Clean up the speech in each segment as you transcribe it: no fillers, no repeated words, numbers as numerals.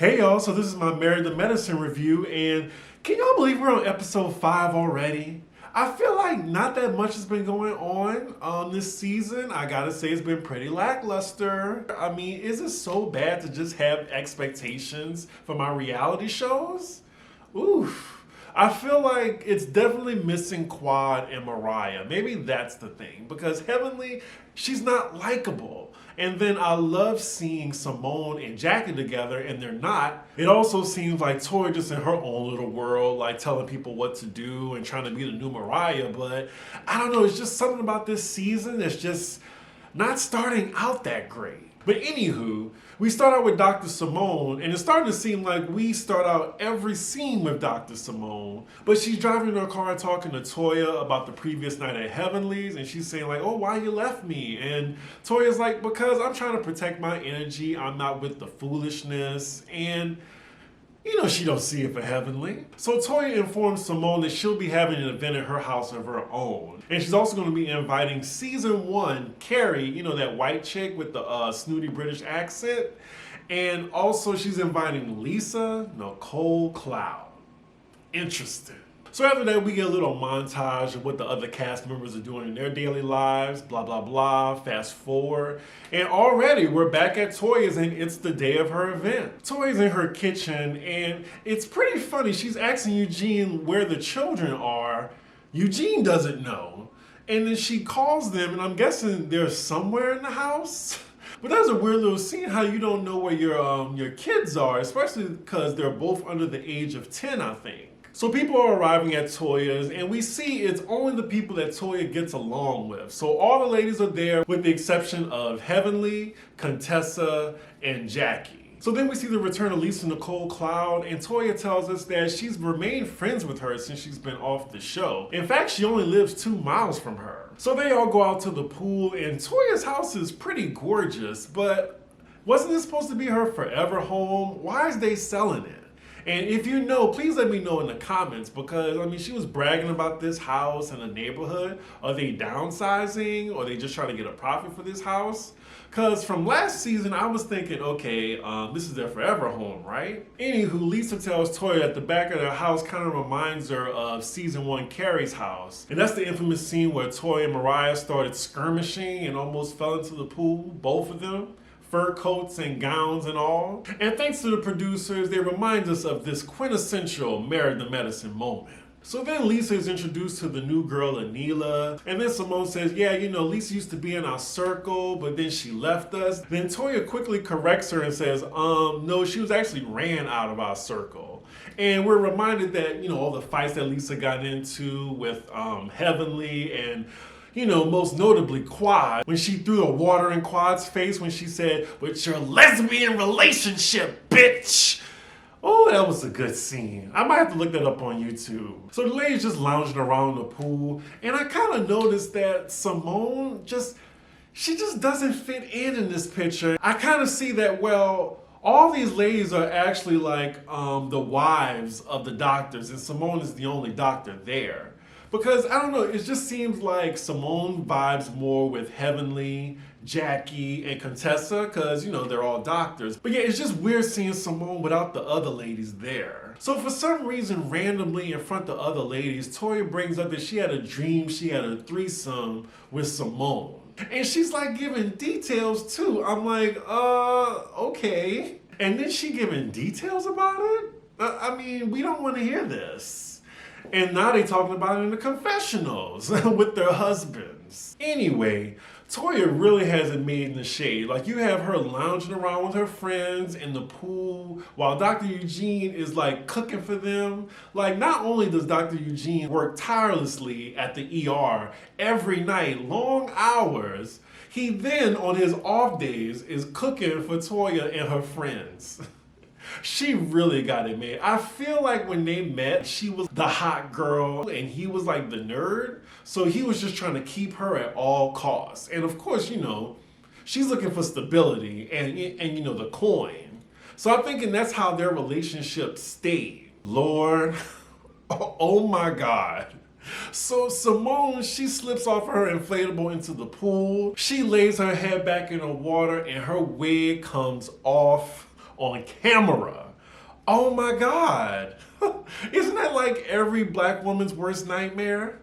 Hey y'all, so this is my Married to Medicine review, and can y'all believe we're on episode 5 already? I feel like not that much has been going on this season. I gotta say it's been pretty lackluster. I mean, is it so bad to just have expectations for my reality shows? Oof. I feel like it's definitely missing Quad and Mariah. Maybe that's the thing, because Heavenly, she's not likable. And then I love seeing Simone and Jackie together, and they're not. It also seems like Tori just in her own little world, like telling people what to do and trying to be the new Mariah. But I don't know, it's just something about this season that's just not starting out that great. But anywho, we start out with Dr. Simone, and it's starting to seem like we start out every scene with Dr. Simone. But she's driving in her car talking to Toya about the previous night at Heavenly's, and she's saying like, oh, why you left me? And Toya's like, because I'm trying to protect my energy, I'm not with the foolishness, and you know she don't see it for Heavenly. So Toya informs Simone that she'll be having an event at her house of her own. And she's also going to be inviting season 1 Carrie, you know, that white chick with the snooty British accent. And also she's inviting Lisa Nicole Cloud. Interesting. So after that, we get a little montage of what the other cast members are doing in their daily lives, blah, blah, blah, fast forward. And already we're back at Toya's and it's the day of her event. Toya's in her kitchen and it's pretty funny. She's asking Eugene where the children are. Eugene doesn't know. And then she calls them and I'm guessing they're somewhere in the house. But that's a weird little scene how you don't know where your kids are, especially because they're both under the age of 10, I think. So people are arriving at Toya's and we see it's only the people that Toya gets along with. So all the ladies are there with the exception of Heavenly, Contessa, and Jackie. So then we see the return of Lisa Nicole Cloud, and Toya tells us that she's remained friends with her since she's been off the show. In fact, she only lives 2 miles from her. So they all go out to the pool and Toya's house is pretty gorgeous, but wasn't this supposed to be her forever home? Why is they selling it? And if you know, please let me know in the comments, because I mean, she was bragging about this house and the neighborhood. Are they downsizing or are they just trying to get a profit for this house? Because from last season, I was thinking, okay, this is their forever home, right? Anywho, Lisa tells Toya that the back of their house kind of reminds her of season 1 Carrie's house. And that's the infamous scene where Toya and Mariah started skirmishing and almost fell into the pool, both of them. Fur coats and gowns and all. And thanks to the producers, they remind us of this quintessential Married to Medicine moment. So then Lisa is introduced to the new girl, Anila. And then Simone says, yeah, you know, Lisa used to be in our circle, but then she left us. Then Toya quickly corrects her and says, no, she was actually ran out of our circle. And we're reminded that, you know, all the fights that Lisa got into with Heavenly and you know, most notably Quad, when she threw the water in Quad's face when she said, "With your lesbian relationship, bitch." Oh, that was a good scene. I might have to look that up on YouTube. So the lady's just lounging around the pool, and I kind of noticed that Simone she just doesn't fit in this picture. I kind of see that, well, all these ladies are actually like the wives of the doctors, and Simone is the only doctor there. Because, I don't know, it just seems like Simone vibes more with Heavenly, Jackie, and Contessa, because, you know, they're all doctors. But yeah, it's just weird seeing Simone without the other ladies there. So for some reason, randomly in front of other ladies, Toya brings up that she had a dream she had a threesome with Simone. And she's like giving details too. I'm like, okay. And then she giving details about it? I mean, we don't want to hear this. And now they talking about it in the confessionals with their husbands. Anyway, Toya really has it made in the shade. Like, you have her lounging around with her friends in the pool while Dr. Eugene is like cooking for them. Like, not only does Dr. Eugene work tirelessly at the ER every night, long hours, he then on his off days is cooking for Toya and her friends. She really got it made. I feel like when they met, she was the hot girl and he was like the nerd. So he was just trying to keep her at all costs. And of course, you know, she's looking for stability and you know, the coin. So I'm thinking that's how their relationship stayed. Lord, oh my God. So Simone, she slips off her inflatable into the pool. She lays her head back in the water and her wig comes off on camera. Oh my God. Isn't that like every black woman's worst nightmare?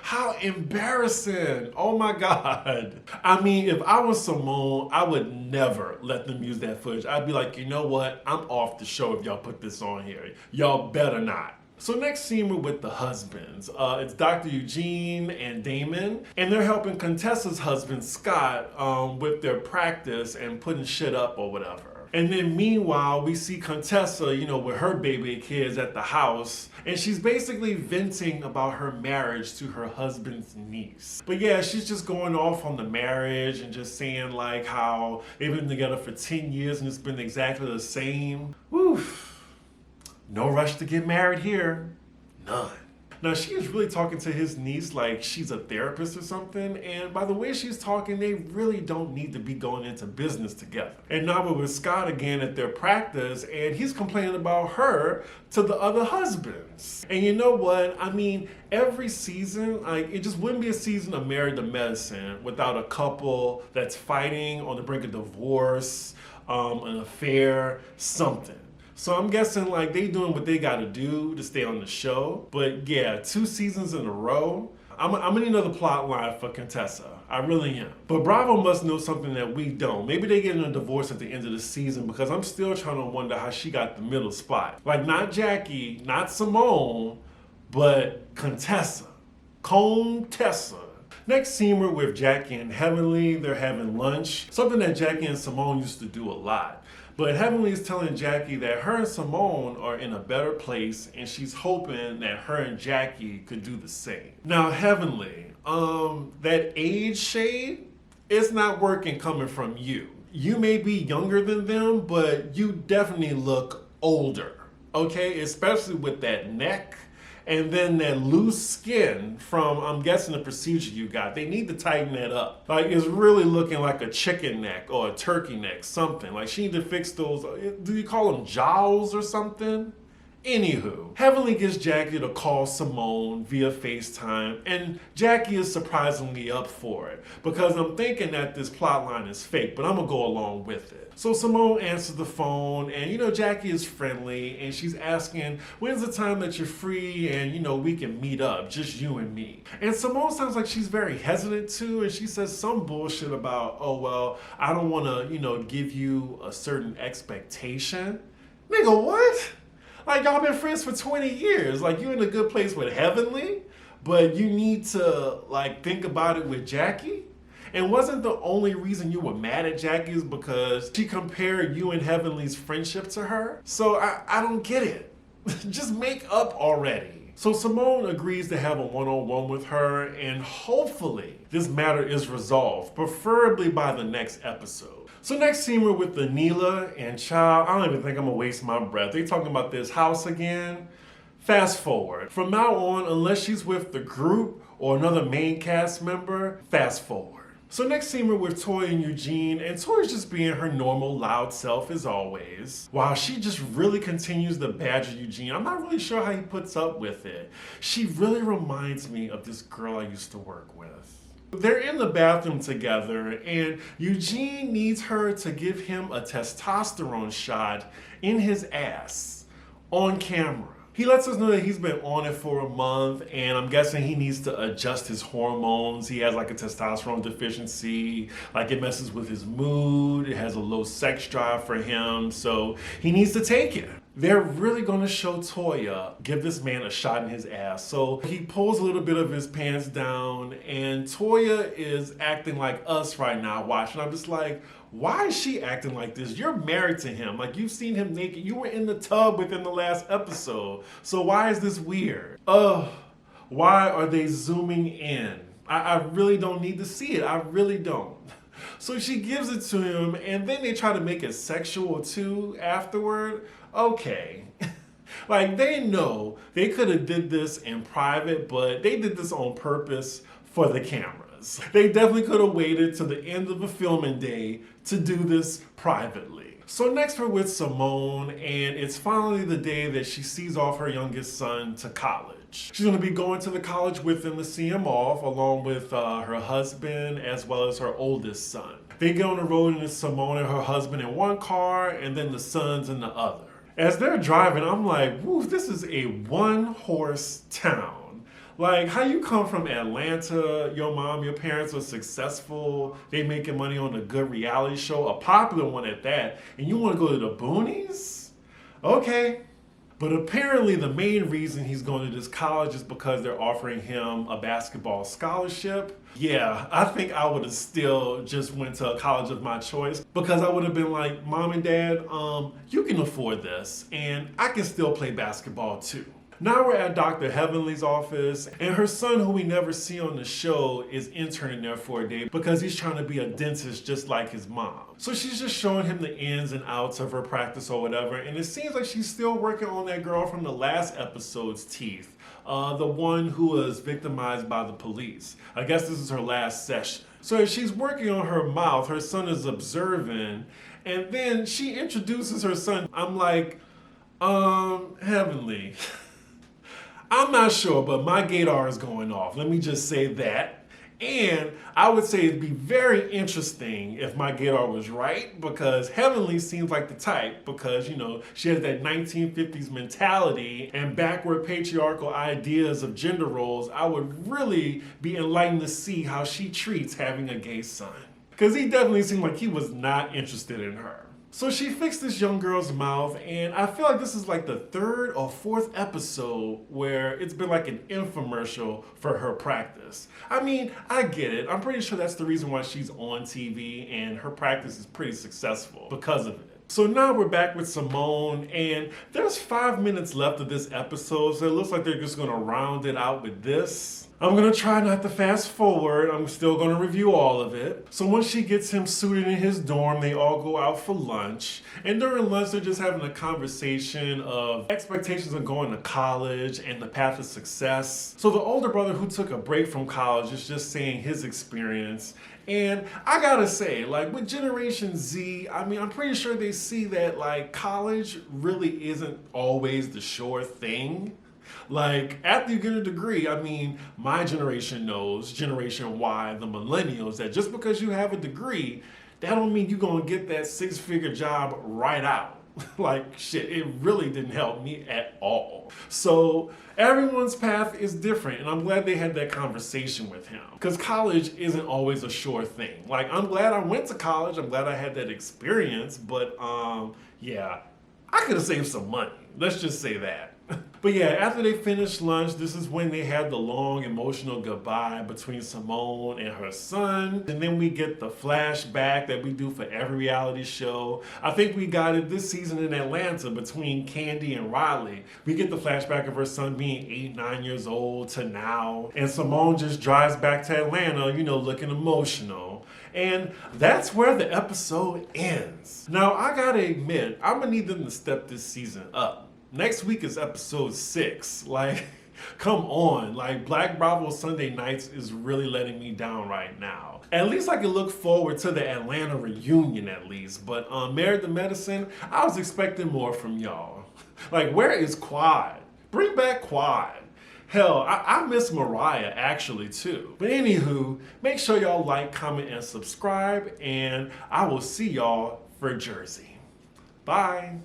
How embarrassing. Oh my God. I mean, if I was Simone, I would never let them use that footage. I'd be like, you know what? I'm off the show if y'all put this on here. Y'all better not. So next scene we're with the husbands. It's Dr. Eugene and Damon, and they're helping Contessa's husband, Scott, with their practice and putting shit up or whatever. And then meanwhile, we see Contessa, with her baby kids at the house, and she's basically venting about her marriage to her husband's niece. But yeah, she's just going off on the marriage and just saying like how they've been together for 10 years and it's been exactly the same. Woof. No rush to get married here. None. Now, she is really talking to his niece like she's a therapist or something, and by the way she's talking, they really don't need to be going into business together. And now we're with Scott again at their practice, and he's complaining about her to the other husbands. And you know what? I mean, every season, it just wouldn't be a season of Married to Medicine without a couple that's fighting on the brink of divorce, an affair, something. So I'm guessing they doing what they gotta do to stay on the show. But yeah, 2 seasons in a row. I'm gonna need another plot line for Contessa. I really am. But Bravo must know something that we don't. Maybe they get in a divorce at the end of the season because I'm still trying to wonder how she got the middle spot. Not Jackie, not Simone, but Contessa. Contessa. Next scene we're with Jackie and Heavenly. They're having lunch. Something that Jackie and Simone used to do a lot. But Heavenly is telling Jackie that her and Simone are in a better place and she's hoping that her and Jackie could do the same. Now, Heavenly, that age shade, it's not working coming from you. You may be younger than them, but you definitely look older, okay? Especially with that neck and then that loose skin from, I'm guessing, the procedure you got. They need to tighten that up. It's really looking like a chicken neck or a turkey neck, something. She need to fix those, do you call them jowls or something? Anywho, Heavenly gets Jackie to call Simone via FaceTime, and Jackie is surprisingly up for it because I'm thinking that this plot line is fake, but I'm gonna go along with it. So Simone answers the phone, and Jackie is friendly, and she's asking, when's the time that you're free and we can meet up, just you and me. And Simone sounds like she's very hesitant too, and she says some bullshit about, oh, well, I don't wanna, give you a certain expectation. Nigga, what? Y'all been friends for 20 years. You in a good place with Heavenly, but you need to think about it with Jackie? And wasn't the only reason you were mad at Jackie is because she compared you and Heavenly's friendship to her? So I don't get it. Just make up already. So Simone agrees to have a one-on-one with her, and hopefully this matter is resolved, preferably by the next episode. So next scene we're with the Neela and Child. I don't even think I'm gonna waste my breath. They talking about this house again. Fast forward. From now on, unless she's with the group or another main cast member, fast forward. So next scene we're with Toya and Eugene, and Toya's just being her normal loud self as always, while she just really continues to badger Eugene. I'm not really sure how he puts up with it. She really reminds me of this girl I used to work with. They're in the bathroom together, and Eugene needs her to give him a testosterone shot in his ass on camera. He lets us know that he's been on it for a month, and I'm guessing he needs to adjust his hormones. He has a testosterone deficiency, it messes with his mood, it has a low sex drive for him, so he needs to take it. They're really gonna show Toya give this man a shot in his ass. So he pulls a little bit of his pants down, and Toya is acting like us right now watching. I'm just like, why is she acting like this? You're married to him. You've seen him naked. You were in the tub within the last episode. So why is this weird? Why are they zooming in? I really don't need to see it. I really don't. So she gives it to him, and then they try to make it sexual too afterward. Okay. They know they could have did this in private, but they did this on purpose for the cameras. They definitely could have waited to the end of the filming day to do this privately. So next we're with Simone, and it's finally the day that she sees off her youngest son to college. She's gonna be going to the college with him to see him off, along with her husband as well as her oldest son. They get on the road, and it's Simone and her husband in one car, and then the sons in the other. As they're driving, I'm like, woo, this is a one-horse town. Like, how you come from Atlanta, your mom, your parents are successful, they making money on a good reality show, a popular one at that, and you want to go to the boonies? Okay. But apparently the main reason he's going to this college is because they're offering him a basketball scholarship. Yeah, I think I would have still just went to a college of my choice because I would have been like, Mom and Dad, you can afford this and I can still play basketball too. Now we're at Dr. Heavenly's office, and her son, who we never see on the show, is interning there for a day because he's trying to be a dentist just like his mom. So she's just showing him the ins and outs of her practice or whatever, and it seems like she's still working on that girl from the last episode's teeth, the one who was victimized by the police. I guess this is her last session. So as she's working on her mouth, her son is observing, and then she introduces her son. I'm like, Heavenly. I'm not sure, but my gaydar is going off. Let me just say that. And I would say it'd be very interesting if my gaydar was right, because Heavenly seems like the type, because, you know, she has that 1950s mentality and backward patriarchal ideas of gender roles. I would really be enlightened to see how she treats having a gay son, because he definitely seemed like he was not interested in her. So she fixed this young girl's mouth, and I feel like this is like the third or fourth episode where it's been like an infomercial for her practice. I mean, I get it. I'm pretty sure that's the reason why she's on TV, and her practice is pretty successful because of it. So now we're back with Simone, and there's 5 minutes left of this episode, so it looks like they're just gonna round it out with this. I'm gonna try not to fast forward. I'm still gonna review all of it. So once she gets him suited in his dorm, they all go out for lunch. And during lunch, they're just having a conversation of expectations of going to college and the path of success. So the older brother, who took a break from college, is just saying his experience. And I gotta say, like with Generation Z, I mean, I'm pretty sure they see that like college really isn't always the sure thing. Like, after you get a degree, I mean, my generation knows, Generation Y, the millennials, that just because you have a degree, that don't mean you're gonna get that 6-figure job right out. Like, shit, it really didn't help me at all. So everyone's path is different, and I'm glad they had that conversation with him, because college isn't always a sure thing. Like, I'm glad I went to college, I'm glad I had that experience, but yeah, I could have saved some money. Let's just say that. But yeah, after they finished lunch, this is when they had the long emotional goodbye between Simone and her son. And then we get the flashback that we do for every reality show. I think we got it this season in Atlanta between Candy and Riley. We get the flashback of her son being 8, 9 years old to now. And Simone just drives back to Atlanta, you know, looking emotional. And that's where the episode ends. Now, I gotta admit, I'm gonna need them to step this season up. Next week is episode 6. Like, come on. Like, Black Bravo Sunday nights is really letting me down right now. At least I can look forward to the Atlanta reunion at least. But Married to Medicine, I was expecting more from y'all. Like, where is Quad? Bring back Quad. Hell, I miss Mariah actually too. But anywho, make sure y'all like, comment, and subscribe. And I will see y'all for Jersey. Bye.